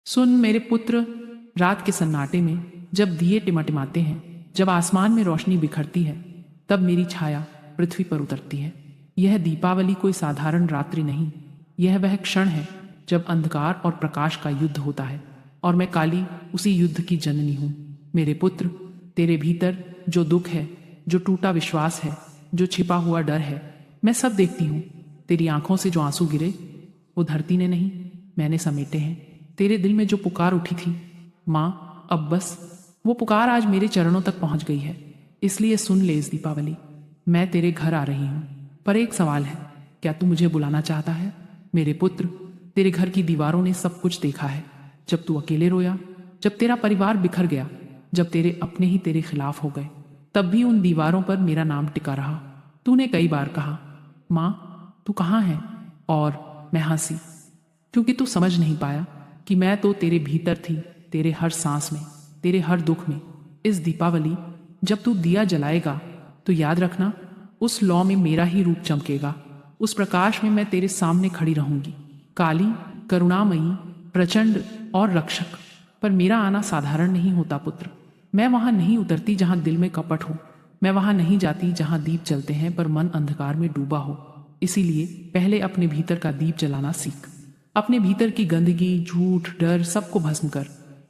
सुन मेरे पुत्र, रात के सन्नाटे में जब दिए टिमटिमाते हैं, जब आसमान में रोशनी बिखरती है, तब मेरी छाया पृथ्वी पर उतरती है। यह दीपावली कोई साधारण रात्रि नहीं, यह वह क्षण है जब अंधकार और प्रकाश का युद्ध होता है, और मैं काली उसी युद्ध की जननी हूँ। मेरे पुत्र, तेरे भीतर जो दुख है, जो टूटा विश्वास है, जो छिपा हुआ डर है, मैं सब देखती हूँ। तेरी आंखों से जो आंसू गिरे, वो धरती ने नहीं, मैंने समेटे हैं। तेरे दिल में जो पुकार उठी थी, माँ अब बस, वो पुकार आज मेरे चरणों तक पहुंच गई है। इसलिए सुन ले इस दीपावली, मैं तेरे घर आ रही हूँ। पर एक सवाल है, क्या तू मुझे बुलाना चाहता है? मेरे पुत्र, तेरे घर की दीवारों ने सब कुछ देखा है। जब तू अकेले रोया, जब तेरा परिवार बिखर गया, जब तेरे अपने ही तेरे खिलाफ हो गए, तब भी उन दीवारों पर मेरा नाम टिका रहा। तूने कई बार कहा, माँ तू कहाँ है? और मैं हंसी, क्योंकि तू समझ नहीं पाया कि मैं तो तेरे भीतर थी, तेरे हर सांस में, तेरे हर दुख में। इस दीपावली जब तू दिया जलाएगा, तो याद रखना, उस लौ में मेरा ही रूप चमकेगा। उस प्रकाश में मैं तेरे सामने खड़ी रहूंगी, काली, करुणामयी, प्रचंड और रक्षक। पर मेरा आना साधारण नहीं होता पुत्र। मैं वहां नहीं उतरती जहां दिल में कपट हो, मैं वहां नहीं जाती जहां दीप जलते हैं पर मन अंधकार में डूबा हो। इसीलिए पहले अपने भीतर का दीप जलाना सीख। अपने भीतर की गंदगी, झूठ, डर सबको भस्म कर,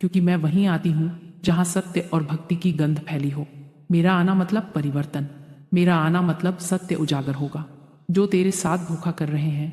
क्योंकि मैं वहीं आती हूँ जहाँ सत्य और भक्ति की गंध फैली हो। मेरा आना मतलब परिवर्तन, मेरा आना मतलब सत्य उजागर होगा। जो तेरे साथ धोखा कर रहे हैं,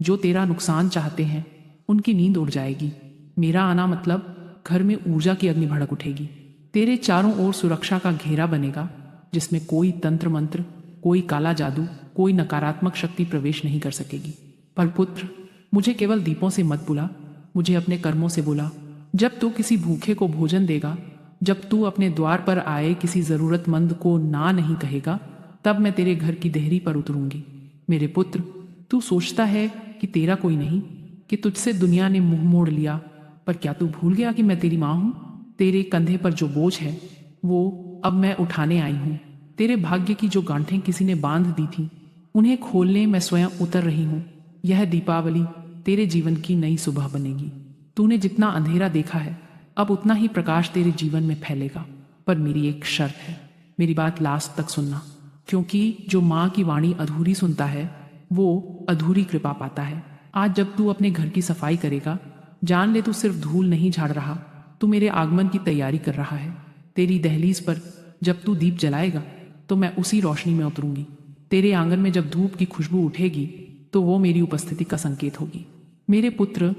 जो तेरा नुकसान चाहते हैं, उनकी नींद उड़ जाएगी। मेरा आना मतलब घर में ऊर्जा की अग्नि भड़क उठेगी। तेरे चारों ओर सुरक्षा का घेरा बनेगा, जिसमें कोई तंत्र मंत्र, कोई काला जादू, कोई नकारात्मक शक्ति प्रवेश नहीं कर सकेगी। पर पुत्र, मुझे केवल दीपों से मत बुला, मुझे अपने कर्मों से बुला। जब तू किसी भूखे को भोजन देगा, जब तू अपने द्वार पर आए किसी जरूरतमंद को ना नहीं कहेगा, तब मैं तेरे घर की देहरी पर उतरूंगी। मेरे पुत्र, तू सोचता है कि तेरा कोई नहीं, कि तुझसे दुनिया ने मुंह मोड़ लिया, पर क्या तू भूल गया कि मैं तेरी माँ हूँ? तेरे कंधे पर जो बोझ है, वो अब मैं उठाने आई हूँ। तेरे भाग्य की जो गांठें किसी ने बांध दी थी, उन्हें खोलने मैं स्वयं उतर रही हूँ। यह दीपावली तेरे जीवन की नई सुबह बनेगी। तूने जितना अंधेरा देखा है, अब उतना ही प्रकाश तेरे जीवन में फैलेगा। पर मेरी एक शर्त है, मेरी बात लास्ट तक सुनना, क्योंकि जो माँ की वाणी अधूरी सुनता है, वो अधूरी कृपा पाता है। आज जब तू अपने घर की सफाई करेगा, जान ले तू सिर्फ धूल नहीं झाड़ रहा, तू मेरे आगमन की तैयारी कर रहा है। तेरी दहलीज पर जब तू दीप जलाएगा, तो मैं उसी रोशनी में उतरूंगी। तेरे आंगन में जब धूप की खुशबू उठेगी, तो वो मेरी उपस्थिति का संकेत होगी। मेरे पुत्र,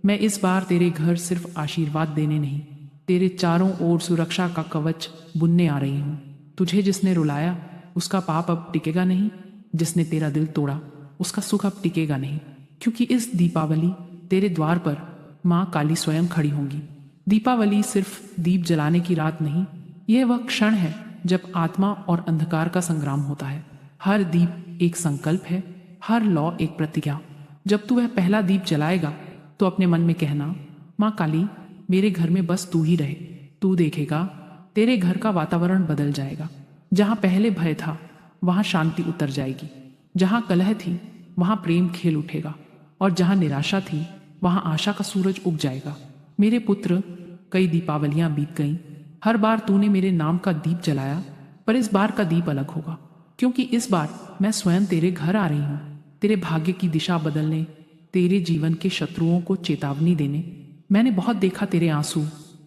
मैं इस बार तेरे घर सिर्फ आशीर्वाद देने नहीं, तेरे चारों ओर सुरक्षा का कवच बुनने आ रही हूँ। तुझे जिसने रुलाया, उसका पाप अब टिकेगा नहीं। जिसने तेरा दिल तोड़ा, उसका सुख अब टिकेगा नहीं। क्योंकि इस दीपावली तेरे द्वार पर माँ काली स्वयं खड़ी होंगी। दीपावली सिर्फ दीप जलाने की रात नहीं, यह वह क्षण है जब आत्मा और अंधकार का संग्राम होता है। हर दीप एक संकल्प है, हर लौ एक प्रतिज्ञा। जब तू वह पहला दीप जलाएगा, तो अपने मन में कहना, माँ काली, मेरे घर में बस तू ही रहे। तू देखेगा, तेरे घर का वातावरण बदल जाएगा। जहाँ पहले भय था, वहाँ शांति उतर जाएगी। जहाँ कलह थी, वहाँ प्रेम खेल उठेगा। और जहाँ निराशा थी, वहाँ आशा का सूरज उग जाएगा। मेरे पुत्र, कई दीपावलियां बीत गईं, हर बार तूने मेरे नाम का दीप जलाया, पर इस बार का दीप अलग होगा। क्योंकि इस बार मैं स्वयं तेरे घर आ रही हूँ, तेरे भाग्य की दिशा बदलने, तेरे जीवन के शत्रुओं को चेतावनी देने। मैंने बहुत देखा तेरे आंसू,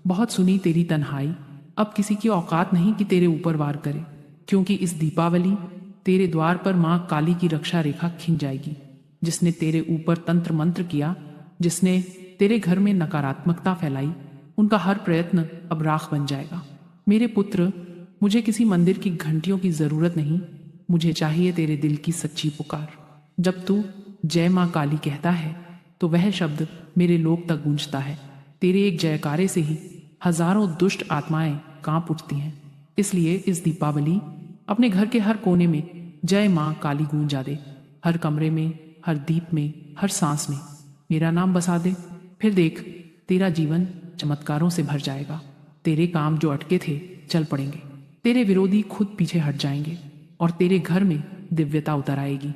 बहुत सुनी तेरी तन्हाई। अब किसी की औकात नहीं कि तेरे ऊपर वार करे, क्योंकि इस दीपावली तेरे द्वार पर माँ काली की रक्षा रेखा खिंच जाएगी। जिसने तेरे ऊपर तंत्र मंत्र किया, जिसने तेरे घर में नकारात्मकता फैलाई, उनका हर प्रयत्न अब राख बन जाएगा। मेरे पुत्र, मुझे किसी मंदिर की घंटियों की जरूरत नहीं, मुझे चाहिए तेरे दिल की सच्ची पुकार। जब तू जय माँ काली कहता है, तो वह शब्द मेरे लोक तक गूंजता है। तेरे एक जयकारे से ही हजारों दुष्ट आत्माएं कांप उठती हैं। इसलिए इस दीपावली अपने घर के हर कोने में जय माँ काली गूंजा दे। हर कमरे में, हर दीप में, हर सांस में मेरा नाम बसा दे। फिर देख, तेरा जीवन चमत्कारों से भर जाएगा। तेरे काम जो अटके थे, चल पड़ेंगे। तेरे विरोधी खुद पीछे हट जाएंगे, और तेरे घर में दिव्यता उतर आएगी।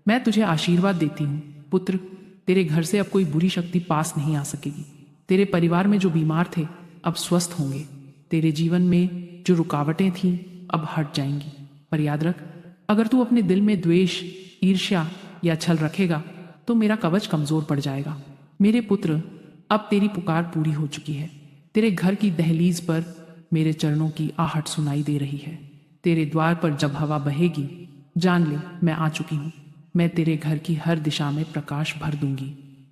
मैं तुझे आशीर्वाद देती हूँ पुत्र, तेरे घर से अब कोई बुरी शक्ति पास नहीं आ सकेगी। तेरे परिवार में जो बीमार थे अब स्वस्थ होंगे। तेरे जीवन में जो रुकावटें थीं अब हट जाएंगी। पर याद रख, अगर तू अपने दिल में द्वेष, ईर्ष्या या छल रखेगा तो मेरा कवच कमजोर पड़ जाएगा। मेरे पुत्र, अब तेरी पुकार पूरी हो चुकी है। तेरे घर की दहलीज पर मेरे चरणों की आहट सुनाई दे रही है। तेरे द्वार पर जब हवा बहेगी, जान ले मैं आ चुकी हूँ। मैं तेरे घर की हर दिशा में प्रकाश भर दूंगी।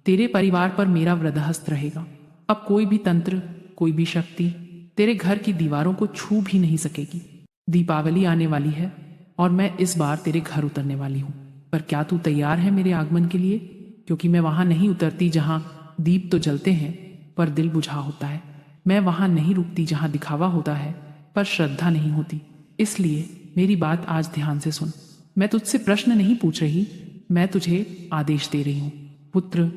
तेरे परिवार पर मेरा वृद्धहस्त रहेगा। अब कोई भी तंत्र, कोई भी शक्ति तेरे घर की दीवारों को छू भी नहीं सकेगी। दीपावली आने वाली है और मैं इस बार तेरे घर उतरने वाली हूँ। पर क्या तू तैयार है मेरे आगमन के लिए? क्योंकि मैं वहां नहीं उतरती जहां दीप तो जलते हैं पर दिल बुझा होता है। मैं वहां नहीं रुकती जहां दिखावा होता है पर श्रद्धा नहीं होती। इसलिए मेरी बात आज ध्यान से सुन। मैं तुझसे प्रश्न नहीं पूछ रही, मैं तुझे आदेश दे रही हूँ। पुत्र,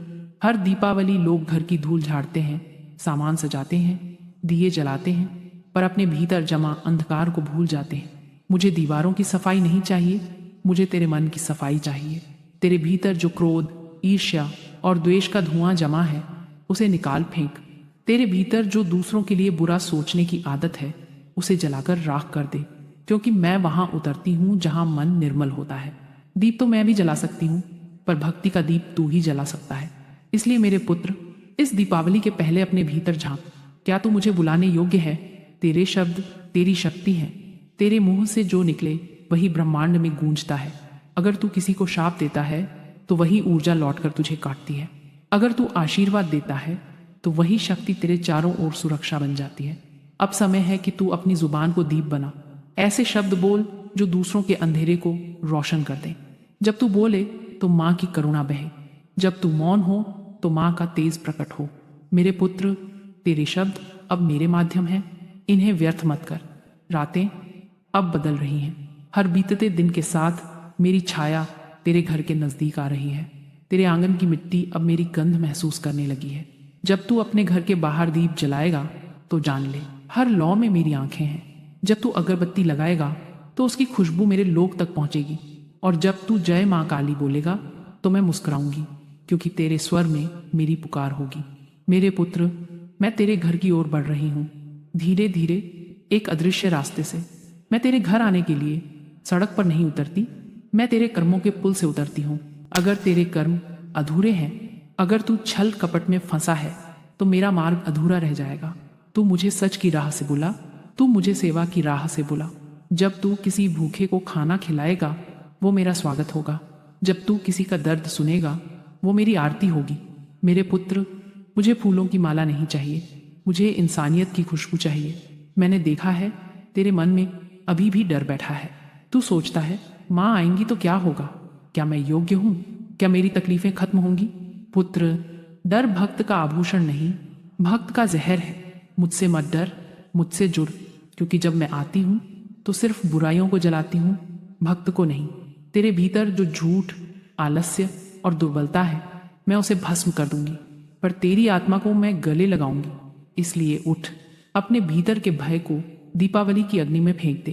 हर दीपावली लोग घर की धूल झाड़ते हैं, सामान सजाते हैं, दिए जलाते हैं, पर अपने भीतर जमा अंधकार को भूल जाते हैं। मुझे दीवारों की सफाई नहीं चाहिए, मुझे तेरे मन की सफाई चाहिए। तेरे भीतर जो क्रोध, ईर्ष्या और द्वेष का धुआं जमा है उसे निकाल फेंक। तेरे भीतर जो दूसरों के लिए बुरा सोचने की आदत है उसे जलाकर राख कर दे। क्योंकि मैं वहां उतरती हूँ जहां मन निर्मल होता है। दीप तो मैं भी जला सकती हूँ, पर भक्ति का दीप तू ही जला सकता है। इसलिए मेरे पुत्र, इस दीपावली के पहले अपने भीतर झांक। क्या तू मुझे बुलाने योग्य है? तेरे शब्द तेरी शक्ति है। तेरे मुंह से जो निकले वही ब्रह्मांड में गूंजता है। अगर तू किसी को शाप देता है तो वही ऊर्जा लौटकर तुझे काटती है। अगर तू आशीर्वाद देता है तो वही शक्ति तेरे चारों ओर सुरक्षा बन जाती है। अब समय है कि तू अपनी जुबान को दीप बना। ऐसे शब्द बोल जो दूसरों के अंधेरे को रोशन कर दें। जब तू बोले तो माँ की करुणा बहे। जब तू मौन हो तो माँ का तेज प्रकट हो। मेरे पुत्र, तेरे शब्द अब मेरे माध्यम हैं, इन्हें व्यर्थ मत कर। रातें अब बदल रही हैं। हर बीतते दिन के साथ मेरी छाया तेरे घर के नजदीक आ रही है। तेरे आंगन की मिट्टी अब मेरी गंध महसूस करने लगी है। जब तू अपने घर के बाहर दीप जलाएगा तो जान ले, हर लौ में मेरी आंखें हैं। जब तू अगरबत्ती लगाएगा तो उसकी खुशबू मेरे लोक तक पहुंचेगी। और जब तू जय माँ काली बोलेगा तो मैं मुस्कुराऊंगी, क्योंकि तेरे स्वर में मेरी पुकार होगी। मेरे पुत्र, मैं तेरे घर की ओर बढ़ रही हूँ, धीरे धीरे, एक अदृश्य रास्ते से। मैं तेरे घर आने के लिए सड़क पर नहीं उतरती, मैं तेरे कर्मों के पुल से उतरती हूँ। अगर तेरे कर्म अधूरे हैं, अगर तू छल कपट में फंसा है तो मेरा मार्ग अधूरा रह जाएगा। तू मुझे सच की राह से बुला, तू मुझे सेवा की राह से बुला। जब तू किसी भूखे को खाना खिलाएगा वो मेरा स्वागत होगा। जब तू किसी का दर्द सुनेगा वो मेरी आरती होगी। मेरे पुत्र, मुझे फूलों की माला नहीं चाहिए, मुझे इंसानियत की खुशबू चाहिए। मैंने देखा है तेरे मन में अभी भी डर बैठा है। तू सोचता है माँ आएंगी तो क्या होगा, क्या मैं योग्य हूँ, क्या मेरी तकलीफें खत्म होंगी? पुत्र, डर भक्त का आभूषण नहीं, भक्त का जहर है। मुझसे मत डर, मुझसे जुड़, क्योंकि जब मैं आती हूँ तो सिर्फ बुराइयों को जलाती हूँ, भक्त को नहीं। तेरे भीतर जो झूठ, आलस्य और दुर्बलता है मैं उसे भस्म कर दूंगी, पर तेरी आत्मा को मैं गले लगाऊंगी। इसलिए उठ, अपने भीतर के भय को दीपावली की अग्नि में फेंक दे।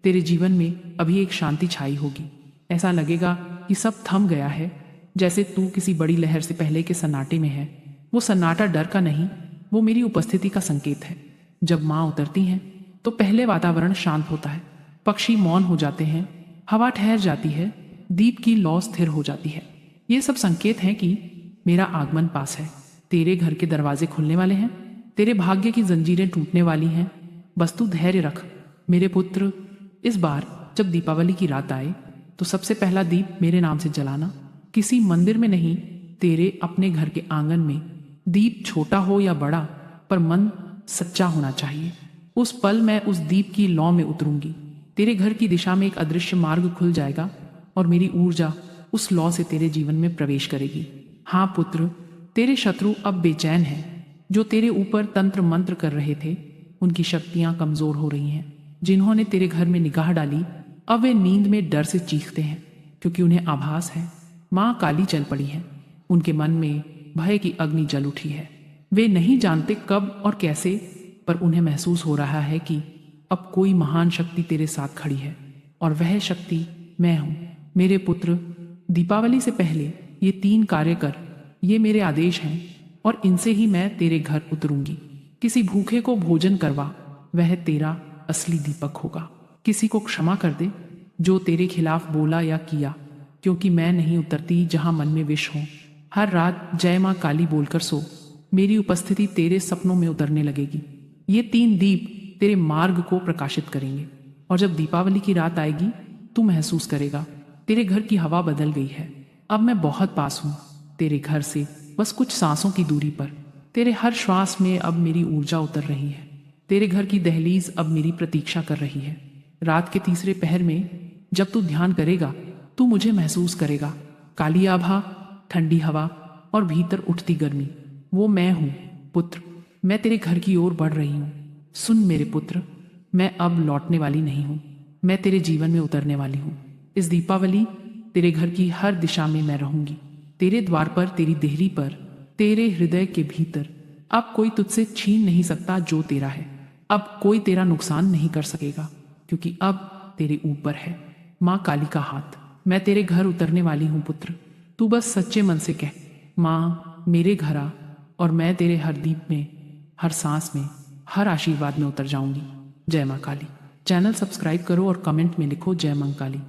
तेरे जीवन में अभी एक शांति छाई होगी। ऐसा लगेगा कि सब थम गया है, जैसे तू किसी बड़ी लहर से पहले के सन्नाटे में है। वो सन्नाटा डर का नहीं, वो मेरी उपस्थिति का संकेत है। जब माँ उतरती हैं तो पहले वातावरण शांत होता है, पक्षी मौन हो जाते हैं, हवा ठहर जाती है, दीप की लौ स्थिर हो जाती है। ये सब संकेत हैं कि मेरा आगमन पास है। तेरे घर के दरवाजे खुलने वाले हैं, तेरे भाग्य की जंजीरें टूटने वाली हैं। बस तू धैर्य रख। मेरे पुत्र, इस बार जब दीपावली की रात आए तो सबसे पहला दीप मेरे नाम से जलाना। किसी मंदिर में नहीं, तेरे अपने घर के आंगन में। दीप छोटा हो या बड़ा, पर मन सच्चा होना चाहिए। उस पल मैं उस दीप की लौ में उतरूंगी। तेरे घर की दिशा में एक अदृश्य मार्ग खुल जाएगा और मेरी ऊर्जा उस लौ से तेरे जीवन में प्रवेश करेगी। हाँ पुत्र, तेरे शत्रु अब बेचैन हैं। जो तेरे ऊपर तंत्र मंत्र कर रहे थे उनकी शक्तियां कमजोर हो रही हैं। जिन्होंने तेरे घर में निगाह डाली अब वे नींद में डर से चीखते हैं, क्योंकि उन्हें आभास है माँ काली चल पड़ी है। उनके मन में भय की अग्नि जल उठी है। वे नहीं जानते कब और कैसे, पर उन्हें महसूस हो रहा है कि अब कोई महान शक्ति तेरे साथ खड़ी है, और वह शक्ति मैं हूं। मेरे पुत्र, दीपावली से पहले ये 3 कार्य कर। ये मेरे आदेश हैं, और इनसे ही मैं तेरे घर उतरूंगी। किसी भूखे को भोजन करवा, वह तेरा असली दीपक होगा। किसी को क्षमा कर दे जो तेरे खिलाफ बोला या किया, क्योंकि मैं नहीं उतरती जहां मन में विष हो। हर रात जय मां काली बोलकर सो, मेरी उपस्थिति तेरे सपनों में उतरने लगेगी। ये 3 दीप तेरे मार्ग को प्रकाशित करेंगे, और जब दीपावली की रात आएगी तू महसूस करेगा तेरे घर की हवा बदल गई है। अब मैं बहुत पास हूँ, तेरे घर से बस कुछ सांसों की दूरी पर। तेरे हर श्वास में अब मेरी ऊर्जा उतर रही है। तेरे घर की दहलीज अब मेरी प्रतीक्षा कर रही है। रात के तीसरे पहर में जब तू ध्यान करेगा, तू मुझे महसूस करेगा। काली आभा, ठंडी हवा और भीतर उठती गर्मी, वो मैं हूँ पुत्र। मैं तेरे घर की ओर बढ़ रही हूँ। सुन मेरे पुत्र, मैं अब लौटने वाली नहीं हूँ, मैं तेरे जीवन में उतरने वाली हूँ। इस दीपावली तेरे घर की हर दिशा में मैं रहूंगी, तेरे द्वार पर, तेरी देहरी पर, तेरे हृदय के भीतर। अब कोई तुझसे छीन नहीं सकता जो तेरा है। अब कोई तेरा नुकसान नहीं कर सकेगा, क्योंकि अब तेरे ऊपर है माँ काली का हाथ। मैं तेरे घर उतरने वाली हूँ पुत्र। तू बस सच्चे मन से कह, माँ मेरे घर आ, और मैं तेरे हर दीप में, हर सांस में, हर आशीर्वाद में उतर जाऊंगी। जय माँ काली। चैनल सब्सक्राइब करो और कमेंट में लिखो जय माँ काली।